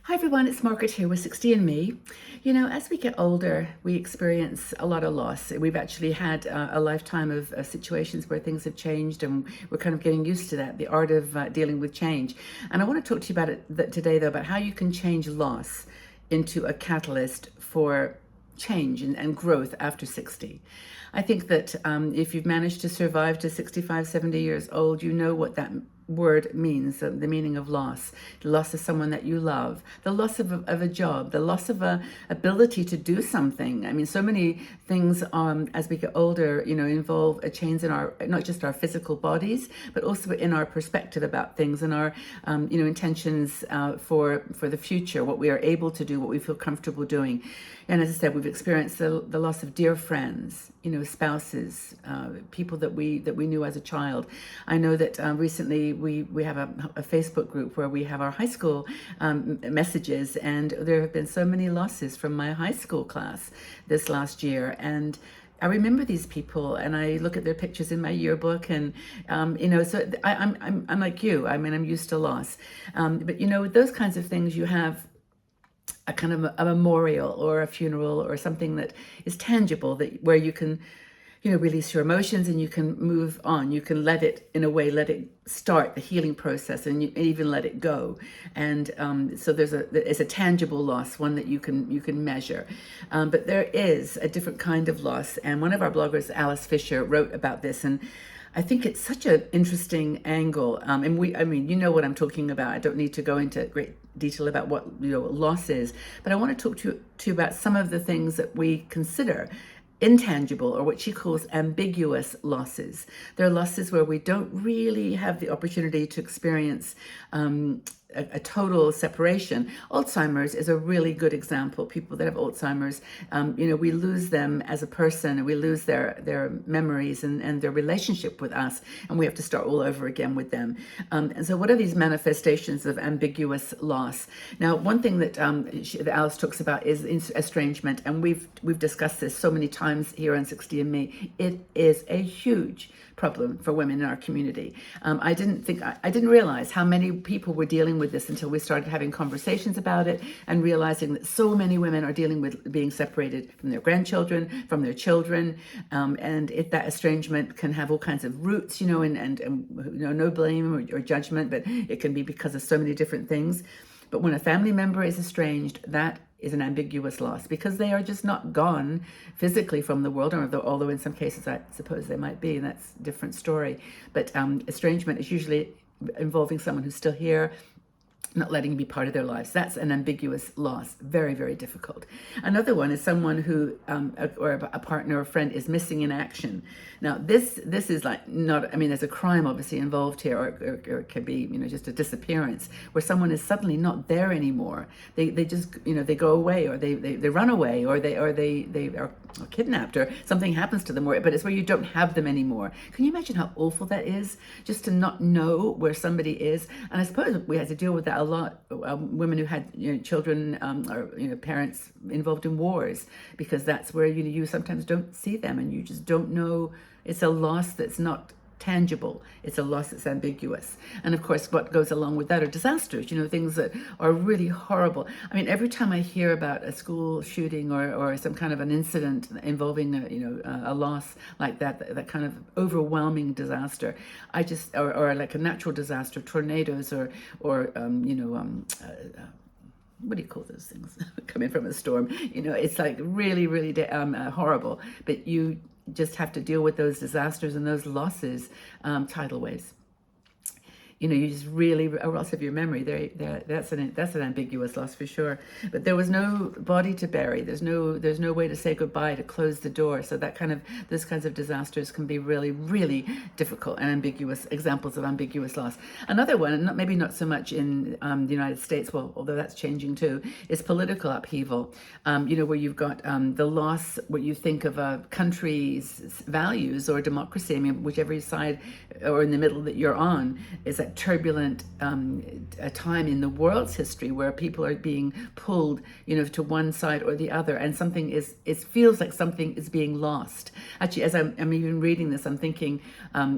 Hi everyone, it's Margaret here with 60andme. As we get older, we experience a lot of loss. We've actually had a lifetime of situations where things have changed and we're kind of getting used to that, the art of dealing with change. And I want to talk to you about it today, though, about how you can change loss into a catalyst for change and growth after 60. I think that if you've managed to survive to 65, 70 years old, you know what that word means, the meaning of loss. The loss of someone that you love, the loss of a job, the loss of a ability to do something. I mean, so many things as we get older, involve a change in our, not just our physical bodies, but also in our perspective about things and our, intentions for the future, what we are able to do, what we feel comfortable doing. And as I said, we've experienced the loss of dear friends, spouses, people that we knew as a child. I know that recently we have a Facebook group where we have our high school messages, and there have been so many losses from my high school class this last year. And I remember these people, and I look at their pictures in my yearbook, and so I'm like you. I mean, I'm used to loss, but those kinds of things, you have a kind of a memorial or a funeral or something that is tangible, that where you can release your emotions and you can move on. You can let it start the healing process, and you even let it go. And so it's a tangible loss, one that you can measure. But there is a different kind of loss, and one of our bloggers, Alice Fisher, wrote about this, and I think it's such an interesting angle. And you know what I'm talking about. I don't need to go into great detail about what loss is, but I want to talk to you about some of the things that we consider intangible, or what she calls ambiguous losses. There are losses where we don't really have the opportunity to experience a total separation. Alzheimer's is a really good example. People that have Alzheimer's, we lose them as a person, and we lose their memories and their relationship with us, and we have to start all over again with them. And so what are these manifestations of ambiguous loss? Now, one thing that Alice talks about is estrangement, and we've discussed this so many times here on 60andme. It is a huge problem for women in our community. I didn't realize how many people were dealing with this until we started having conversations about it, and realizing that so many women are dealing with being separated from their grandchildren, from their children, and that estrangement can have all kinds of roots, and no blame or judgment, but it can be because of so many different things. But when a family member is estranged, that is an ambiguous loss, because they are just not gone physically from the world, although in some cases I suppose they might be, and that's a different story. But estrangement is usually involving someone who's still here, not letting you be part of their lives. That's an ambiguous loss. Very, very difficult. Another one is someone who, or a partner or friend, is missing in action. Now, this is like not, there's a crime obviously involved here, or it can be, just a disappearance, where someone is suddenly not there anymore. They just, they go away, or they run away, or they are kidnapped, or something happens to them, but it's where you don't have them anymore. Can you imagine how awful that is, just to not know where somebody is? And I suppose we had to deal with that a lot. Women who had children or parents involved in wars, because that's where you sometimes don't see them, and you just don't know. It's a loss that's not tangible. It's a loss that's ambiguous. And of course, what goes along with that are disasters, things that are really horrible. Every time I hear about a school shooting or some kind of an incident involving a loss like that kind of overwhelming disaster, or like a natural disaster, tornadoes, or what do you call those things? Coming from a storm, it's like really, really horrible. But you just have to deal with those disasters and those losses. Tidal waves, you just really, a loss of your memory. That's an ambiguous loss for sure. But there was no body to bury. There's no way to say goodbye, to close the door. So those kinds of disasters can be really, really difficult and ambiguous, examples of ambiguous loss. Another one, and maybe not so much in the United States, well, although that's changing too, is political upheaval. Where you've got the loss, what you think of a country's values or democracy. Whichever side or in the middle that you're on, is that turbulent a time in the world's history where people are being pulled, to one side or the other, and it feels like something is being lost. Actually, as I'm even reading this, I'm thinking,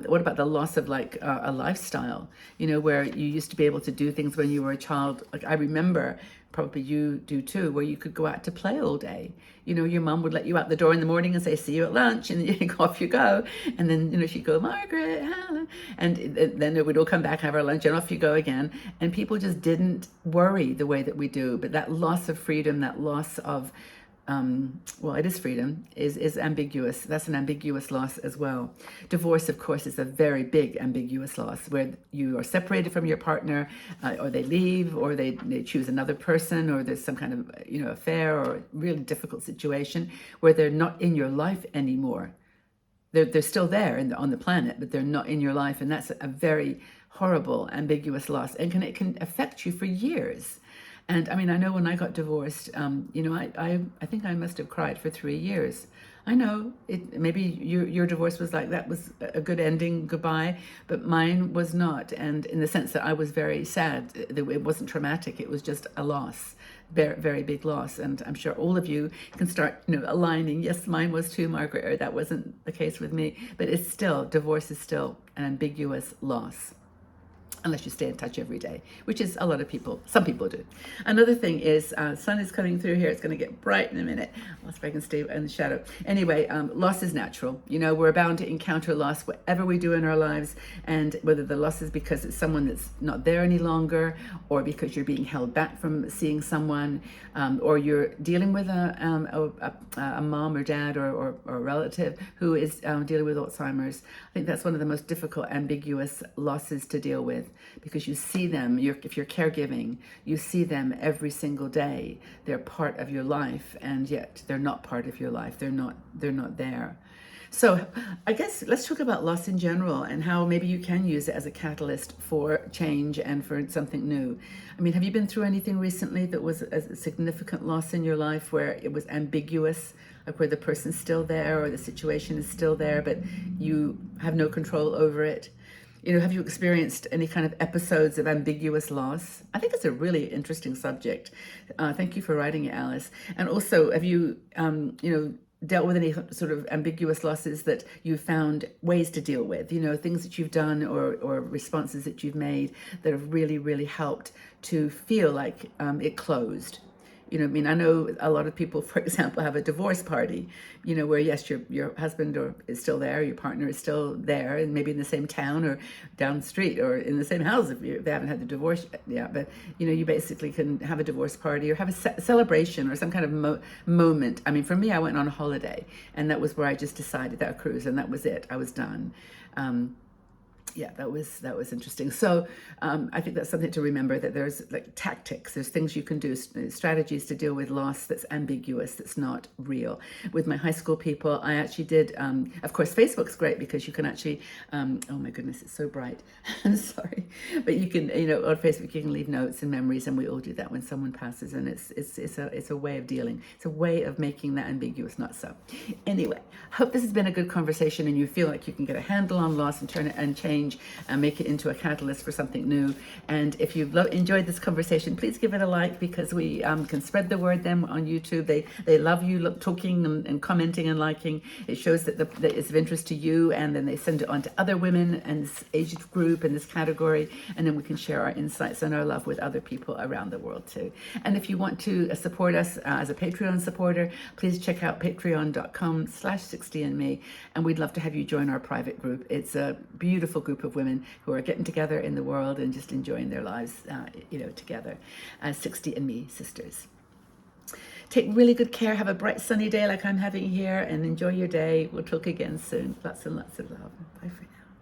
what about the loss of like a lifestyle, where you used to be able to do things when you were a child. Like I remember probably you do too, where you could go out to play all day. Your mom would let you out the door in the morning and say, see you at lunch, and off you go. And then, she'd go, Margaret, Helen. And then we'd all come back, have our lunch, and off you go again. And people just didn't worry the way that we do. But that loss of freedom, that loss of it is freedom, is ambiguous. That's an ambiguous loss as well. Divorce, of course, is a very big ambiguous loss, where you are separated from your partner, or they leave, or they choose another person, or there's some kind of affair or really difficult situation where they're not in your life anymore. They're still there on the planet, but they're not in your life, and that's a very horrible ambiguous loss, and it can affect you for years. And I mean, I know when I got divorced, I think I must have cried for 3 years. I know maybe your divorce was like that, was a good ending, goodbye, but mine was not. And in the sense that I was very sad, it wasn't traumatic. It was just a loss, very, very big loss. And I'm sure all of you can start, aligning. Yes, mine was too, Margaret, or that wasn't the case with me. But divorce is still an ambiguous loss, unless you stay in touch every day, which is a lot of people. Some people do. Another thing is, sun is coming through here. It's going to get bright in a minute. Let's see if I can stay in the shadow. Anyway, loss is natural. We're bound to encounter loss, whatever we do in our lives, and whether the loss is because it's someone that's not there any longer, or because you're being held back from seeing someone, or you're dealing with a mom or dad or a relative who is dealing with Alzheimer's. I think that's one of the most difficult, ambiguous losses to deal with, because you see them, if you're caregiving, you see them every single day. They're part of your life, and yet they're not part of your life. They're not there. So I guess let's talk about loss in general, and how maybe you can use it as a catalyst for change and for something new. I mean, have you been through anything recently that was a significant loss in your life, where it was ambiguous, like where the person's still there or the situation is still there, but you have no control over it? Have you experienced any kind of episodes of ambiguous loss? I think it's a really interesting subject. Thank you for writing it, Alice. And also, have you, dealt with any sort of ambiguous losses that you found ways to deal with? Things that you've done or responses that you've made that have really, really helped to feel like it closed. I mean, I know a lot of people, for example, have a divorce party, where yes, your husband is still there, your partner is still there, and maybe in the same town or down the street or in the same house if they haven't had the divorce yet. But, you basically can have a divorce party or have a celebration or some kind of moment. I mean, for me, I went on a holiday, and that was where I just decided, that cruise, and that was it. I was done. That was interesting. So I think that's something to remember, that there's like tactics, there's things you can do, strategies to deal with loss that's ambiguous, that's not real. With my high school people, I actually did, of course, Facebook's great because you can actually, oh my goodness, it's so bright. I'm sorry. But you can, on Facebook, you can leave notes and memories, and we all do that when someone passes, and it's a way of dealing. It's a way of making that ambiguous not so. Anyway, hope this has been a good conversation, and you feel like you can get a handle on loss and turn it and change and make it into a catalyst for something new. And if you've enjoyed this conversation, please give it a like, because we can spread the word then on YouTube. They love you talking and commenting and liking. It shows that it's of interest to you, and then they send it on to other women and this age group and this category, and then we can share our insights and our love with other people around the world too. And if you want to support us as a Patreon supporter, please check out patreon.com/sixtyandme, and we'd love to have you join our private group. It's a beautiful group of women who are getting together in the world and just enjoying their lives, together as 60andme sisters. Take really good care. Have a bright sunny day like I'm having here, and enjoy your day. We'll talk again soon. Lots and lots of love. Bye for now.